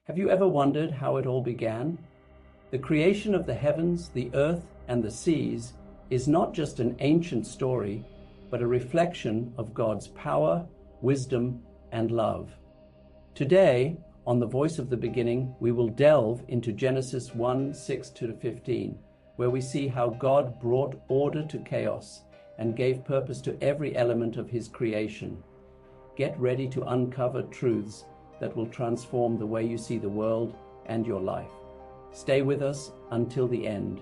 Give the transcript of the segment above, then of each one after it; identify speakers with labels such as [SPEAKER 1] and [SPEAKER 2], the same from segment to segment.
[SPEAKER 1] Have you ever wondered how it all began? The creation of the heavens, the earth, and the seas is not just an ancient story, but a reflection of God's power, wisdom, and love. Today, on The Voice of the Beginning, we will delve into Genesis 1:6-15, where we see how God brought order to chaos and gave purpose to every element of his creation. Get ready to uncover truths that will transform the way you see the world and your life. Stay with us until the end,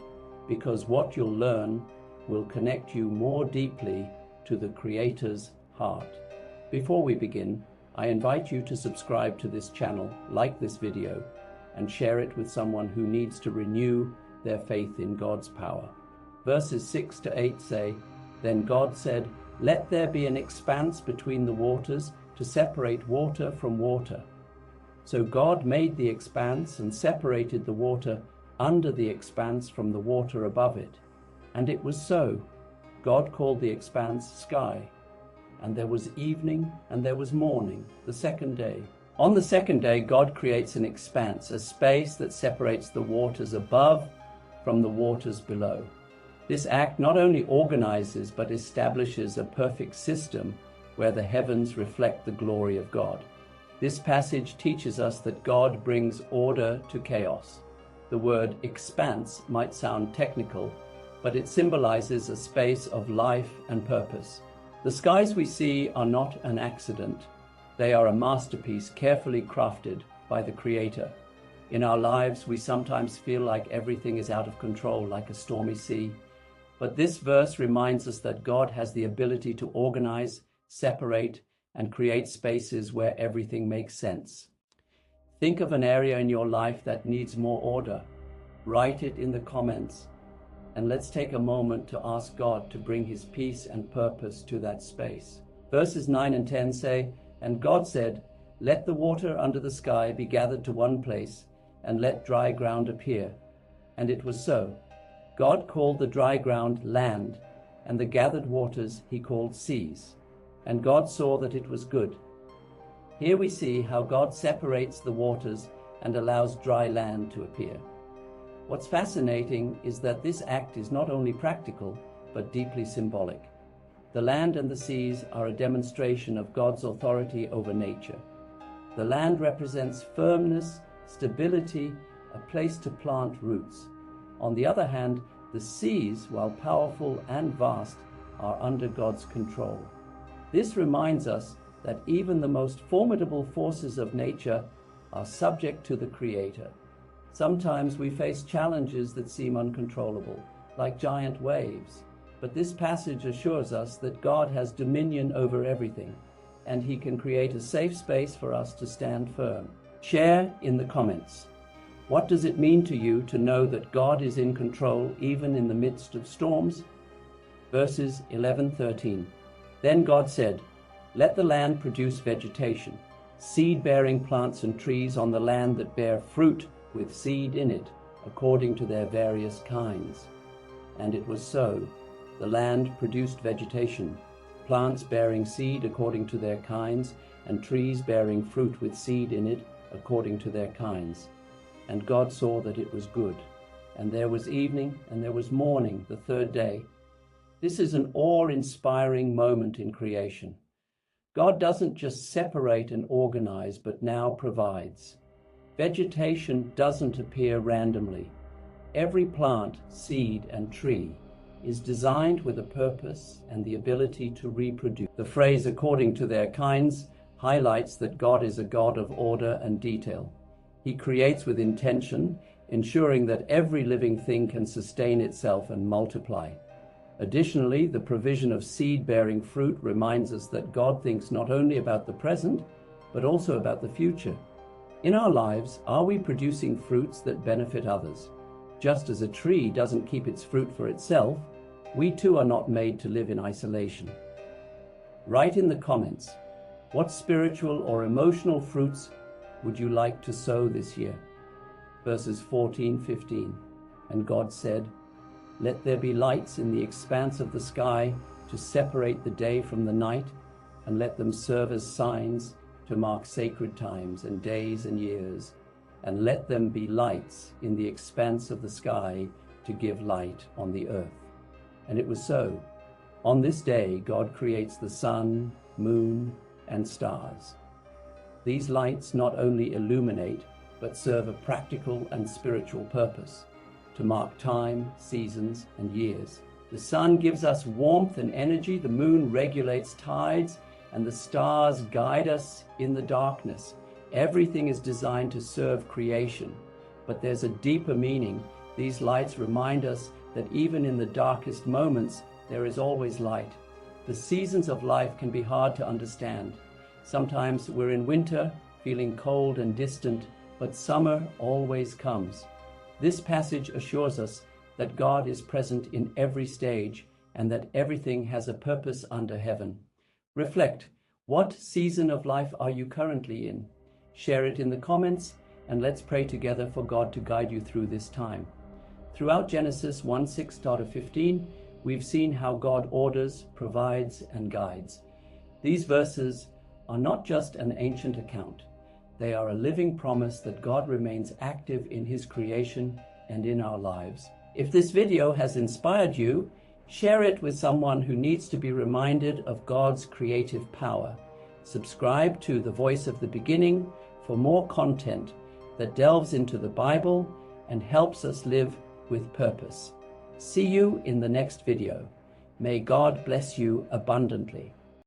[SPEAKER 1] because what you'll learn will connect you more deeply to the Creator's heart. Before we begin, I invite you to subscribe to this channel, like this video, and share it with someone who needs to renew their faith in God's power. Verses 6-8 say, "Then God said, 'Let there be an expanse between the waters to separate water from water.' So God made the expanse and separated the water under the expanse from the water above it. And it was so. God called the expanse sky. And there was evening and there was morning, the second day." On the second day, God creates an expanse, a space that separates the waters above from the waters below. This act not only organizes but establishes a perfect system where the heavens reflect the glory of God. This passage teaches us that God brings order to chaos. The word expanse might sound technical, but it symbolizes a space of life and purpose. The skies we see are not an accident. They are a masterpiece carefully crafted by the Creator. In our lives, we sometimes feel like everything is out of control, like a stormy sea. But this verse reminds us that God has the ability to organize, separate, and create spaces where everything makes sense. Think of an area in your life that needs more order. Write it in the comments, and let's take a moment to ask God to bring his peace and purpose to that space. Verses 9 and 10 say, "And God said, 'Let the water under the sky be gathered to one place, and let dry ground appear.' And it was so. God called the dry ground land, and the gathered waters he called seas. And God saw that it was good." Here we see how God separates the waters and allows dry land to appear. What's fascinating is that this act is not only practical, but deeply symbolic. The land and the seas are a demonstration of God's authority over nature. The land represents firmness, stability, a place to plant roots. On the other hand, the seas, while powerful and vast, are under God's control. This reminds us that even the most formidable forces of nature are subject to the Creator. Sometimes we face challenges that seem uncontrollable, like giant waves. But this passage assures us that God has dominion over everything, and he can create a safe space for us to stand firm. Share in the comments. What does it mean to you to know that God is in control even in the midst of storms? Verses 11-13. "Then God said, 'Let the land produce vegetation, seed-bearing plants and trees on the land that bear fruit with seed in it, according to their various kinds.' And it was so. The land produced vegetation, plants bearing seed according to their kinds, and trees bearing fruit with seed in it according to their kinds. And God saw that it was good. And there was evening and there was morning, the third day." This is an awe-inspiring moment in creation. God doesn't just separate and organize, but now provides. Vegetation doesn't appear randomly. Every plant, seed, and tree is designed with a purpose and the ability to reproduce. The phrase "according to their kinds" highlights that God is a God of order and detail. He creates with intention, ensuring that every living thing can sustain itself and multiply. Additionally, the provision of seed-bearing fruit reminds us that God thinks not only about the present, but also about the future. In our lives, are we producing fruits that benefit others? Just as a tree doesn't keep its fruit for itself, we too are not made to live in isolation. Write in the comments, what spiritual or emotional fruits would you like to sow this year? Verses 14-15. "And God said, 'Let there be lights in the expanse of the sky to separate the day from the night, and let them serve as signs to mark sacred times and days and years, and let them be lights in the expanse of the sky to give light on the earth. And it was so. On this day, God creates the sun, moon, and stars. These lights not only illuminate, but serve a practical and spiritual purpose, to mark time, seasons, and years. The sun gives us warmth and energy, the moon regulates tides, and the stars guide us in the darkness. Everything is designed to serve creation, but there's a deeper meaning. These lights remind us that even in the darkest moments, there is always light. The seasons of life can be hard to understand. Sometimes we're in winter, feeling cold and distant, but summer always comes. This passage assures us that God is present in every stage and that everything has a purpose under heaven. Reflect, what season of life are you currently in? Share it in the comments, and let's pray together for God to guide you through this time. Throughout Genesis 1:6-15, we've seen how God orders, provides, and guides. These verses are not just an ancient account. They are a living promise that God remains active in His creation and in our lives. If this video has inspired you, share it with someone who needs to be reminded of God's creative power. Subscribe to The Voice of the Beginning for more content that delves into the Bible and helps us live with purpose. See you in the next video. May God bless you abundantly.